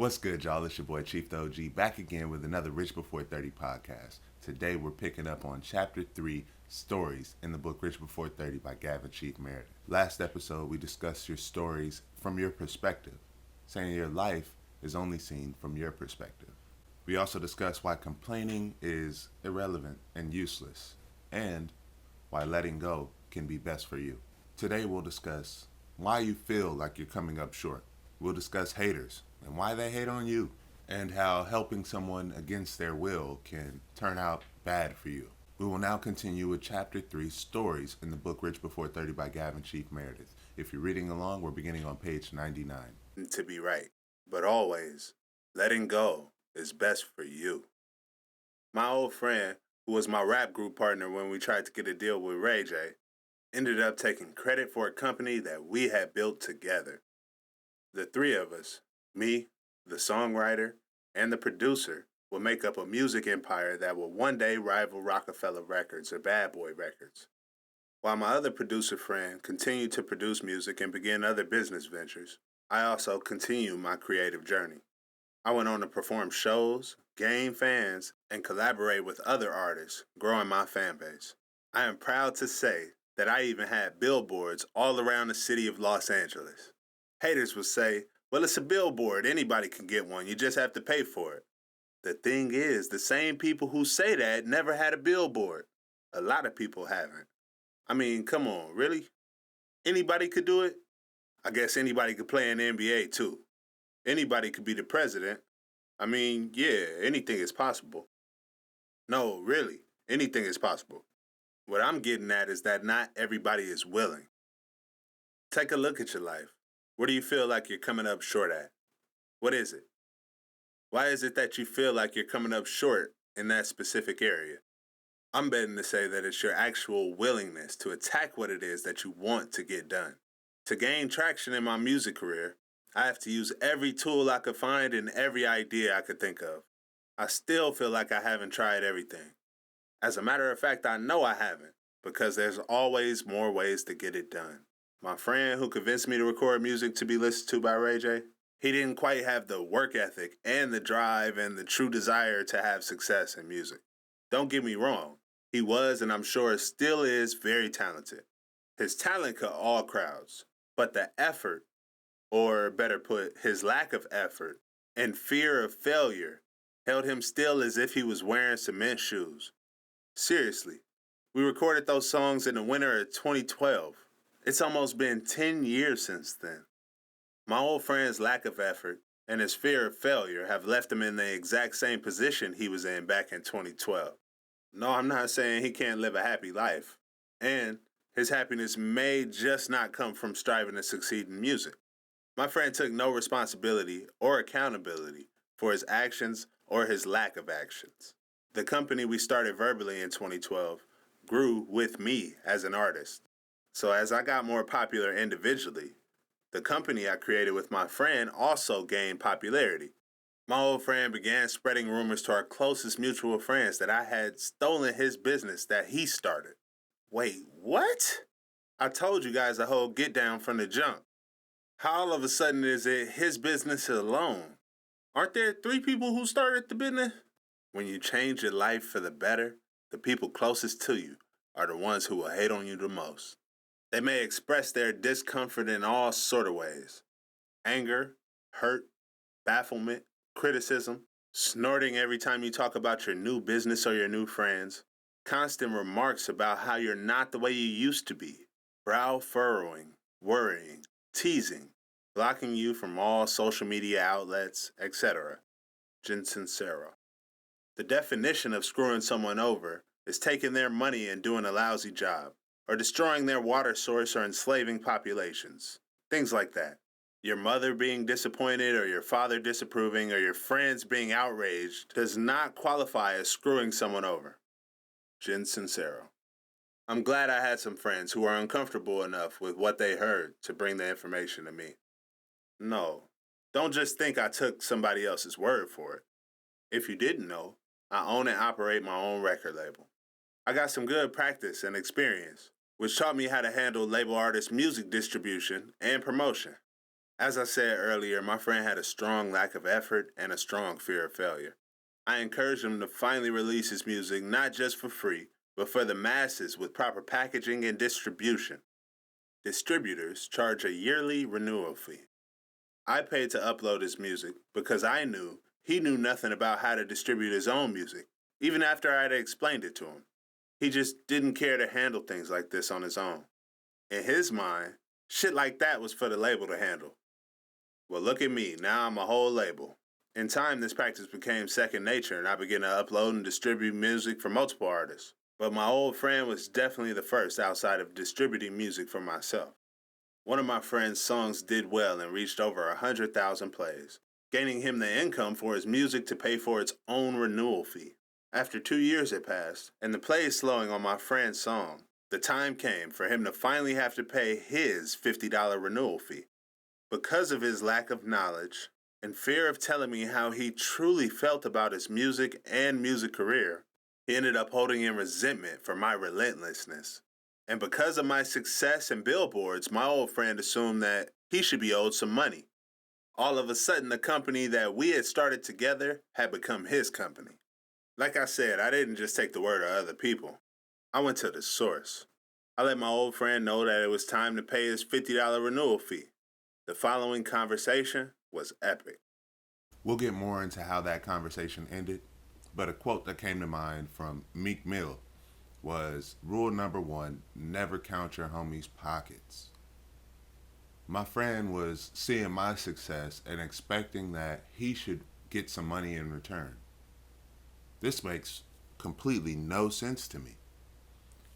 What's good, y'all? It's your boy Chief the OG back again with another Rich Before 30 podcast. Today we're picking up on Chapter 3, Stories in the book Rich Before 30 by Gavin Chief Meredith. Last episode we discussed your stories from your perspective, saying your life is only seen from your perspective. We also discussed why complaining is irrelevant and useless, and why letting go can be best for you. Today we'll discuss why you feel like you're coming up short. We'll discuss haters and why they hate on you, and how helping someone against their will can turn out bad for you. We will now continue with Chapter 3, Stories in the book Rich Before 30 by Gavin Chief Meredith. If you're reading along, we're beginning on page 99. To be right, but always, letting go is best for you. My old friend, who was my rap group partner when we tried to get a deal with Ray J, ended up taking credit for a company that we had built together. The three of us, me, the songwriter, and the producer, will make up a music empire that will one day rival Rockefeller Records or Bad Boy Records. While my other producer friend continued to produce music and begin other business ventures, I also continued my creative journey. I went on to perform shows, gain fans, and collaborate with other artists, growing my fan base. I am proud to say that I even had billboards all around the city of Los Angeles. Haters would say, well, it's a billboard. Anybody can get one. You just have to pay for it. The thing is, the same people who say that never had a billboard. A lot of people haven't. I mean, come on, really? Anybody could do it? I guess anybody could play in the NBA too. Anybody could be the president. I mean, yeah, anything is possible. No, really, anything is possible. What I'm getting at is that not everybody is willing. Take a look at your life. Where do you feel like you're coming up short at? What is it? Why is it that you feel like you're coming up short in that specific area? I'm betting to say that it's your actual willingness to attack what it is that you want to get done. To gain traction in my music career, I have to use every tool I could find and every idea I could think of. I still feel like I haven't tried everything. As a matter of fact, I know I haven't, because there's always more ways to get it done. My friend who convinced me to record music to be listened to by Ray J, he didn't quite have the work ethic and the drive and the true desire to have success in music. Don't get me wrong, he was, and I'm sure still is, very talented. His talent could awe crowds, but the effort, or better put, his lack of effort and fear of failure held him still as if he was wearing cement shoes. Seriously, we recorded those songs in the winter of 2012. It's almost been 10 years since then. My old friend's lack of effort and his fear of failure have left him in the exact same position he was in back in 2012. No, I'm not saying he can't live a happy life. And his happiness may just not come from striving to succeed in music. My friend took no responsibility or accountability for his actions or his lack of actions. The company we started verbally in 2012 grew with me as an artist. So as I got more popular individually, the company I created with my friend also gained popularity. My old friend began spreading rumors to our closest mutual friends that I had stolen his business that he started. Wait, what? I told you guys the whole get down from the jump. How all of a sudden is it his business alone? Aren't there 3 people who started the business? When you change your life for the better, the people closest to you are the ones who will hate on you the most. They may express their discomfort in all sort of ways. Anger, hurt, bafflement, criticism, snorting every time you talk about your new business or your new friends, constant remarks about how you're not the way you used to be, brow furrowing, worrying, teasing, blocking you from all social media outlets, etc. Sincero. The definition of screwing someone over is taking their money and doing a lousy job, or destroying their water source or enslaving populations. Things like that. Your mother being disappointed or your father disapproving or your friends being outraged does not qualify as screwing someone over. Sincero. I'm glad I had some friends who were uncomfortable enough with what they heard to bring the information to me. No, don't just think I took somebody else's word for it. If you didn't know, I own and operate my own record label. I got some good practice and experience, which taught me how to handle label artists' music distribution and promotion. As I said earlier, my friend had a strong lack of effort and a strong fear of failure. I encouraged him to finally release his music not just for free, but for the masses with proper packaging and distribution. Distributors charge a yearly renewal fee. I paid to upload his music because I knew he knew nothing about how to distribute his own music, even after I had explained it to him. He just didn't care to handle things like this on his own. In his mind, shit like that was for the label to handle. Well, look at me, now I'm a whole label. In time, this practice became second nature, and I began to upload and distribute music for multiple artists. But my old friend was definitely the first outside of distributing music for myself. One of my friend's songs did well and reached over 100,000 plays, gaining him the income for his music to pay for its own renewal fee. After 2 years had passed, and the plays slowing on my friend's song, the time came for him to finally have to pay his $50 renewal fee. Because of his lack of knowledge and fear of telling me how he truly felt about his music and music career, he ended up holding in resentment for my relentlessness. And because of my success in billboards, my old friend assumed that he should be owed some money. All of a sudden, the company that we had started together had become his company. Like I said, I didn't just take the word of other people. I went to the source. I let my old friend know that it was time to pay his $50 renewal fee. The following conversation was epic. We'll get more into how that conversation ended, but a quote that came to mind from Meek Mill was, rule number 1, never count your homies' pockets. My friend was seeing my success and expecting that he should get some money in return. This makes completely no sense to me.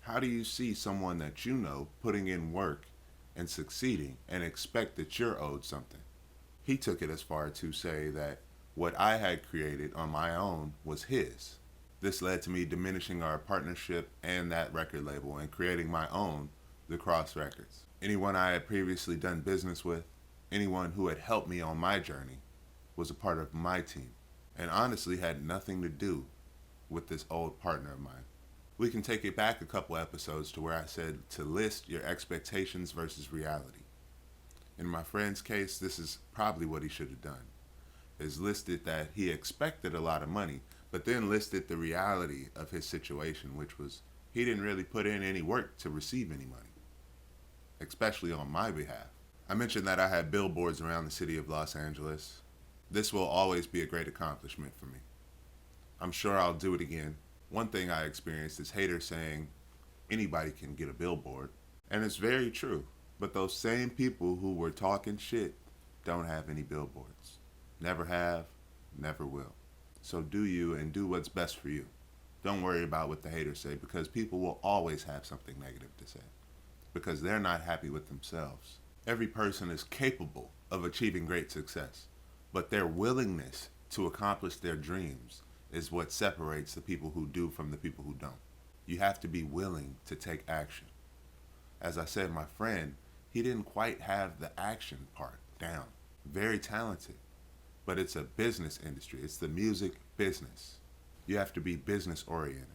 How do you see someone that you know putting in work and succeeding and expect that you're owed something? He took it as far to say that what I had created on my own was his. This led to me diminishing our partnership and that record label and creating my own, The Cross Records. Anyone I had previously done business with, anyone who had helped me on my journey, was a part of my team and honestly had nothing to do with this old partner of mine. We can take it back a couple episodes to where I said to list your expectations versus reality. In my friend's case, this is probably what he should have done, is listed that he expected a lot of money, but then listed the reality of his situation, which was he didn't really put in any work to receive any money, especially on my behalf. I mentioned that I had billboards around the city of Los Angeles. This will always be a great accomplishment for me. I'm sure I'll do it again. One thing I experienced is haters saying anybody can get a billboard. And it's very true. But those same people who were talking shit don't have any billboards. Never have, never will. So do you and do what's best for you. Don't worry about what the haters say, because people will always have something negative to say, because they're not happy with themselves. Every person is capable of achieving great success, but their willingness to accomplish their dreams is what separates the people who do from the people who don't. You have to be willing to take action. As I said, my friend, he didn't quite have the action part down. Very talented, but it's a business industry. It's the music business. You have to be business oriented.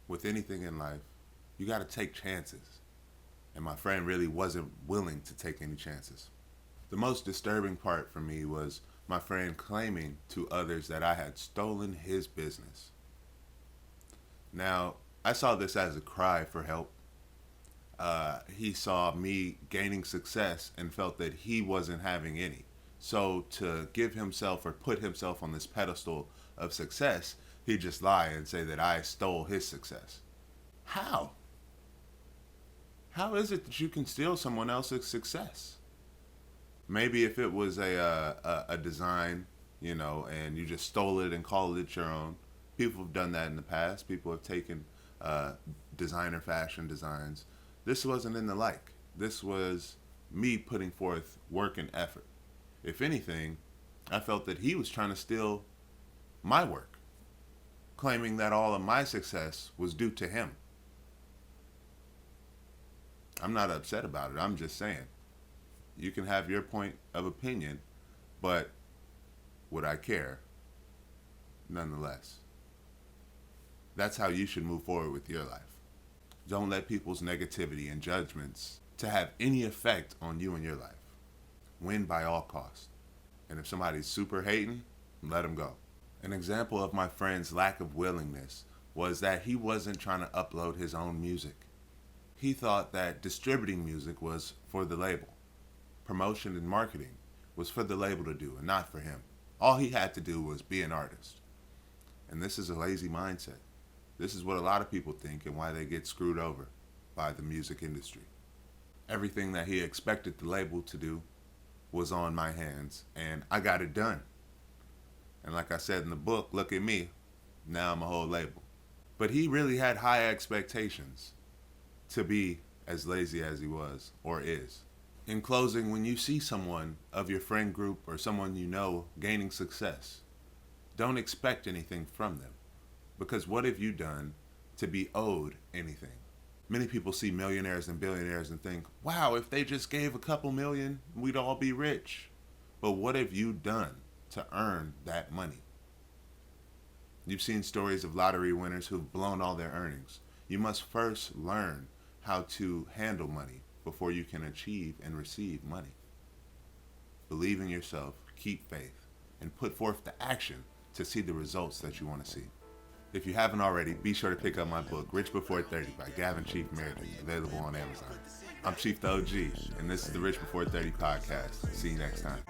With anything in life, you got to take chances. And my friend really wasn't willing to take any chances. The most disturbing part for me was my friend claiming to others that I had stolen his business. Now, I saw this as a cry for help. He saw me gaining success and felt that he wasn't having any. So to give himself or put himself on this pedestal of success, he'd just lie and say that I stole his success. How? How is it that you can steal someone else's success? Maybe if it was a design, and you just stole it and called it your own. People have done that in the past. People have taken designer fashion designs. This wasn't in the like. This was me putting forth work and effort. If anything, I felt that he was trying to steal my work, claiming that all of my success was due to him. I'm not upset about it. I'm just saying. You can have your point of opinion, but would I care? Nonetheless. That's how you should move forward with your life. Don't let people's negativity and judgments to have any effect on you and your life. win by all costs. And if somebody's super hating, let them go. An example of my friend's lack of willingness was that he wasn't trying to upload his own music. He thought that distributing music was for the label. Promotion and marketing was for the label to do and not for him. All he had to do was be an artist. And this is a lazy mindset. This is what a lot of people think and why they get screwed over by the music industry. Everything that he expected the label to do was on my hands, and I got it done. And like I said in the book, look at me. Now I'm a whole label. But he really had high expectations to be as lazy as he was or is. In closing, when you see someone of your friend group or someone you know gaining success, don't expect anything from them. Because what have you done to be owed anything? Many people see millionaires and billionaires and think, wow, if they just gave a couple million, we'd all be rich. But what have you done to earn that money? You've seen stories of lottery winners who've blown all their earnings. You must first learn how to handle money before you can achieve and receive money. Believe in yourself, keep faith, and put forth the action to see the results that you want to see. If you haven't already, be sure to pick up my book, Rich Before 30 by Gavin Chief Meredith, available on Amazon. I'm Chief the OG, and this is the Rich Before 30 podcast. See you next time.